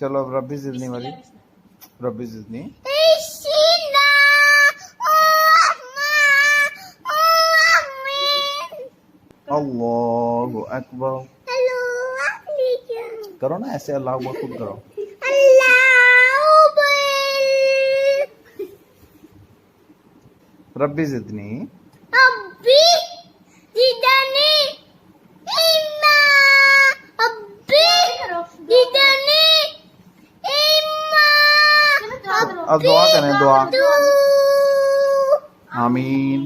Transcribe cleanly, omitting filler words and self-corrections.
चलो अब रब्बी जिदनी वाली, रब्बी जिदनी। अल्लाहु अकबर करो ना ऐसे, अल्लाह अकबर खुद करो। रब्बी जिदनी, अब दुआ करें, दुआ। आमीन।